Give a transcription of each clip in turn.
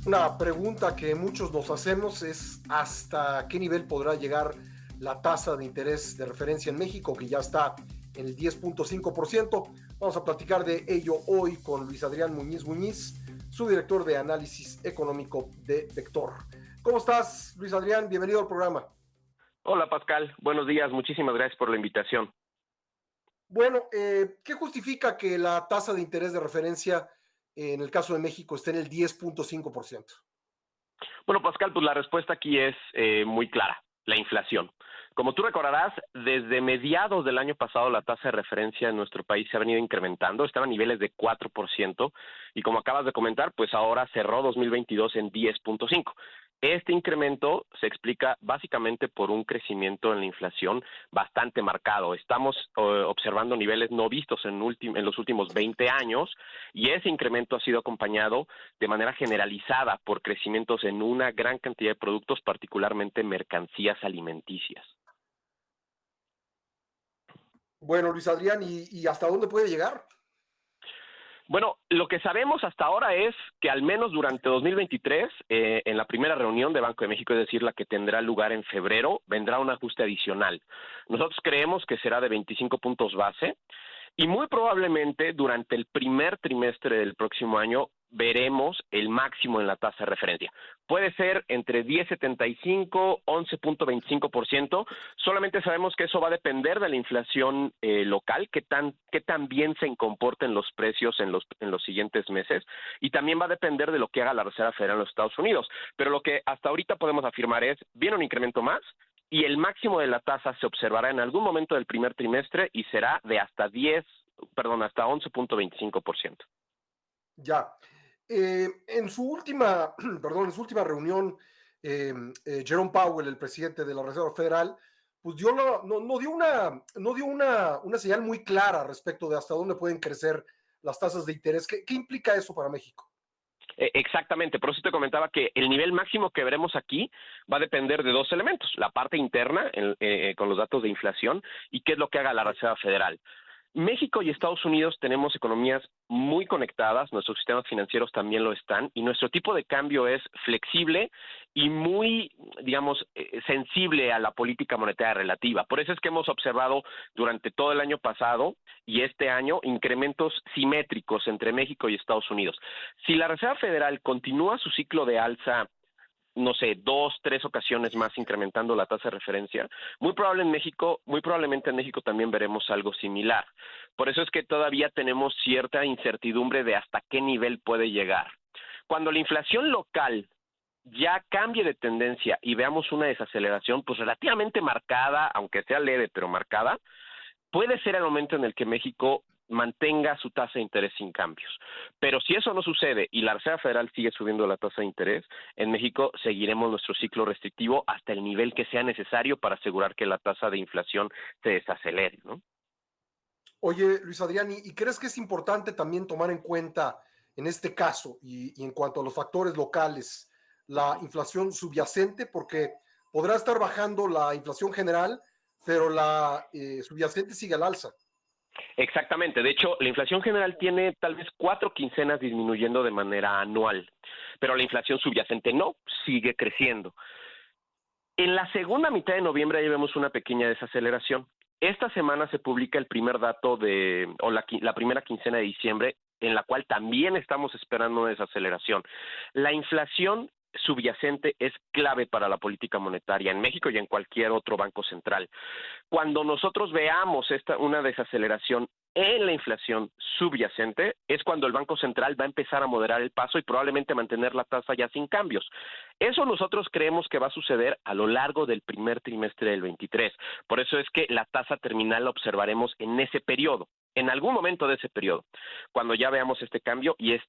Una pregunta que muchos nos hacemos es ¿hasta qué nivel podrá llegar la tasa de interés de referencia en México, que ya está en el 10.5%? Vamos a platicar de ello hoy con Luis Adrián Muñiz Muñiz, su director de análisis económico de Vector. ¿Cómo estás, Luis Adrián? Bienvenido al programa. Hola Pascal, buenos días, muchísimas gracias por la invitación. Bueno, ¿qué justifica que la tasa de interés de referencia en el caso de México esté en el 10.5%? Bueno Pascal, pues la respuesta aquí es muy clara, la inflación. Como tú recordarás, desde mediados del año pasado la tasa de referencia en nuestro país se ha venido incrementando, estaba a niveles de 4% y como acabas de comentar, pues ahora cerró 2022 en 10.5%. Este incremento se explica básicamente por un crecimiento en la inflación bastante marcado. Estamos observando niveles no vistos en los últimos 20 años y ese incremento ha sido acompañado de manera generalizada por crecimientos en una gran cantidad de productos, particularmente mercancías alimenticias. Bueno, Luis Adrián, ¿y hasta dónde puede llegar? Bueno, lo que sabemos hasta ahora es que al menos durante 2023, en la primera reunión de Banco de México, es decir, la que tendrá lugar en febrero, vendrá un ajuste adicional. Nosotros creemos que será de 25 puntos base y muy probablemente durante el primer trimestre del próximo año veremos el máximo en la tasa de referencia. Puede ser entre 10.75, 11.25%. Solamente sabemos que eso va a depender de la inflación local, qué tan bien se comporten los precios en los siguientes meses, y también va a depender de lo que haga la Reserva Federal en los Estados Unidos. Pero lo que hasta ahorita podemos afirmar es, viene un incremento más, y el máximo de la tasa se observará en algún momento del primer trimestre y será de hasta 11.25%. Ya. En su última, perdón, en su última reunión, Jerome Powell, el presidente de la Reserva Federal, pues no dio una señal muy clara respecto de hasta dónde pueden crecer las tasas de interés. ¿Qué implica eso para México? Exactamente, por eso te comentaba que el nivel máximo que veremos aquí va a depender de dos elementos: la parte interna con los datos de inflación y qué es lo que haga la Reserva Federal. México y Estados Unidos tenemos economías muy conectadas, nuestros sistemas financieros también lo están, y nuestro tipo de cambio es flexible y muy, digamos, sensible a la política monetaria relativa. Por eso es que hemos observado durante todo el año pasado y este año incrementos simétricos entre México y Estados Unidos. Si la Reserva Federal continúa su ciclo de alza, no sé, 2, 3 ocasiones más incrementando la tasa de referencia, muy probablemente en México también veremos algo similar. Por eso es que todavía tenemos cierta incertidumbre de hasta qué nivel puede llegar. Cuando la inflación local ya cambie de tendencia y veamos una desaceleración, pues relativamente marcada, aunque sea leve, pero marcada, puede ser el momento en el que México mantenga su tasa de interés sin cambios. Pero si eso no sucede y la Reserva Federal sigue subiendo la tasa de interés, en México seguiremos nuestro ciclo restrictivo hasta el nivel que sea necesario para asegurar que la tasa de inflación se desacelere, ¿no? Oye, Luis Adrián, ¿y crees que es importante también tomar en cuenta en este caso y en cuanto a los factores locales, la inflación subyacente? Porque podrá estar bajando la inflación general, pero la subyacente sigue al alza. Exactamente. De hecho, la inflación general tiene tal vez 4 quincenas disminuyendo de manera anual, pero la inflación subyacente no, sigue creciendo. En la segunda mitad de noviembre ahí vemos una pequeña desaceleración. Esta semana se publica el primer dato la primera quincena de diciembre, en la cual también estamos esperando una desaceleración. La inflación subyacente es clave para la política monetaria en México y en cualquier otro banco central. Cuando nosotros veamos una desaceleración en la inflación subyacente, es cuando el Banco Central va a empezar a moderar el paso y probablemente mantener la tasa ya sin cambios. Eso nosotros creemos que va a suceder a lo largo del primer trimestre del 23. Por eso es que la tasa terminal la observaremos en ese periodo, en algún momento de ese periodo, cuando ya veamos este cambio y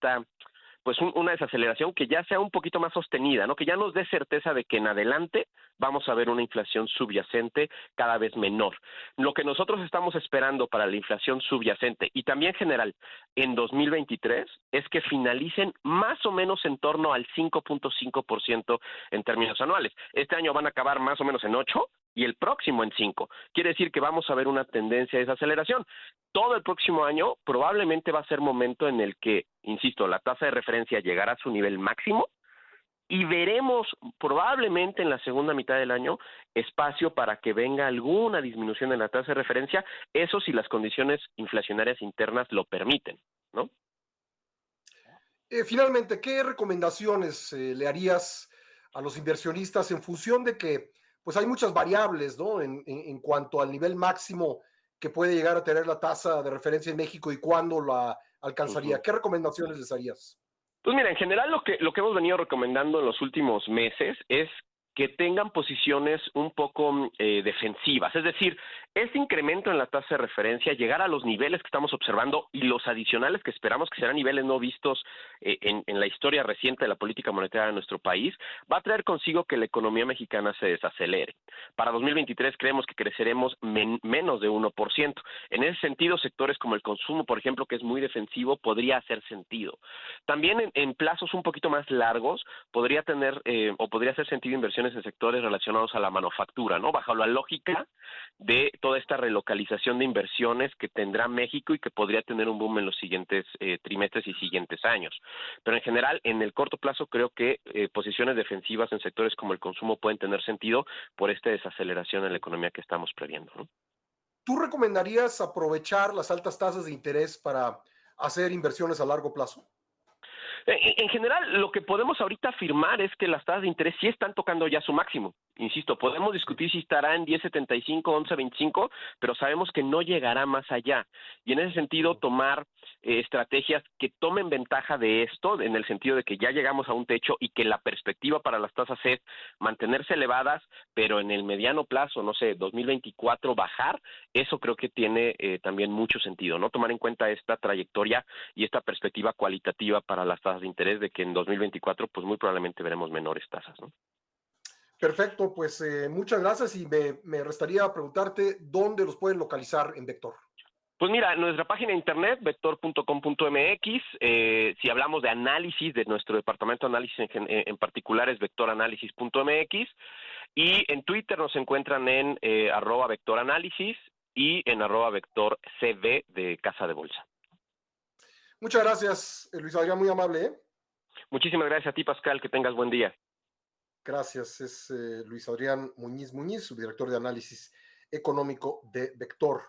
una desaceleración que ya sea un poquito más sostenida, ¿no? Que ya nos dé certeza de que en adelante vamos a ver una inflación subyacente cada vez menor. Lo que nosotros estamos esperando para la inflación subyacente y también general en 2023 es que finalicen más o menos en torno al 5.5% en términos anuales. Este año van a acabar más o menos en 8 y el próximo en 5. Quiere decir que vamos a ver una tendencia de desaceleración. Todo el próximo año probablemente va a ser momento en el que, insisto, la tasa de referencia llegará a su nivel máximo y veremos probablemente en la segunda mitad del año espacio para que venga alguna disminución en la tasa de referencia, eso si las condiciones inflacionarias internas lo permiten, ¿no? Finalmente, ¿qué recomendaciones le harías a los inversionistas en función de que pues hay muchas variables, ¿no? En cuanto al nivel máximo que puede llegar a tener la tasa de referencia en México y cuándo la alcanzaría. Ujú. ¿Qué recomendaciones les harías? Pues mira, en general lo que hemos venido recomendando en los últimos meses es que tengan posiciones un poco defensivas. Es decir, este incremento en la tasa de referencia, llegar a los niveles que estamos observando y los adicionales que esperamos que serán niveles no vistos en la historia reciente de la política monetaria de nuestro país, va a traer consigo que la economía mexicana se desacelere. Para 2023 creemos que creceremos menos de 1%. En ese sentido, sectores como el consumo, por ejemplo, que es muy defensivo, podría hacer sentido. También en plazos un poquito más largos podría tener o podría hacer sentido inversiones en sectores relacionados a la manufactura, ¿no? Bajo la lógica de toda esta relocalización de inversiones que tendrá México y que podría tener un boom en los siguientes trimestres y siguientes años. Pero en general, en el corto plazo, creo que posiciones defensivas en sectores como el consumo pueden tener sentido por esta desaceleración en la economía que estamos previendo, ¿no? ¿Tú recomendarías aprovechar las altas tasas de interés para hacer inversiones a largo plazo? En general, lo que podemos ahorita afirmar es que las tasas de interés sí están tocando ya su máximo. Insisto, podemos discutir si estará en 10.75, 11.25, pero sabemos que no llegará más allá. Y en ese sentido, tomar estrategias que tomen ventaja de esto, en el sentido de que ya llegamos a un techo y que la perspectiva para las tasas es mantenerse elevadas, pero en el mediano plazo, no sé, 2024 bajar, eso creo que tiene también mucho sentido, ¿no? Tomar en cuenta esta trayectoria y esta perspectiva cualitativa para las tasas de interés de que en 2024 pues muy probablemente veremos menores tasas, ¿no? Perfecto, pues muchas gracias y me restaría preguntarte dónde los pueden localizar en Vector. Pues mira, nuestra página de internet, vector.com.mx, si hablamos de análisis, de nuestro departamento de análisis en particular es vectoranálisis.mx, y en Twitter nos encuentran en @vectoranálisis y en @vectorcb de Casa de Bolsa. Muchas gracias, Luis Adrián, muy amable. Muchísimas gracias a ti, Pascal, que tengas buen día. Gracias, es Luis Adrián Muñiz Muñiz, subdirector de análisis económico de Vector.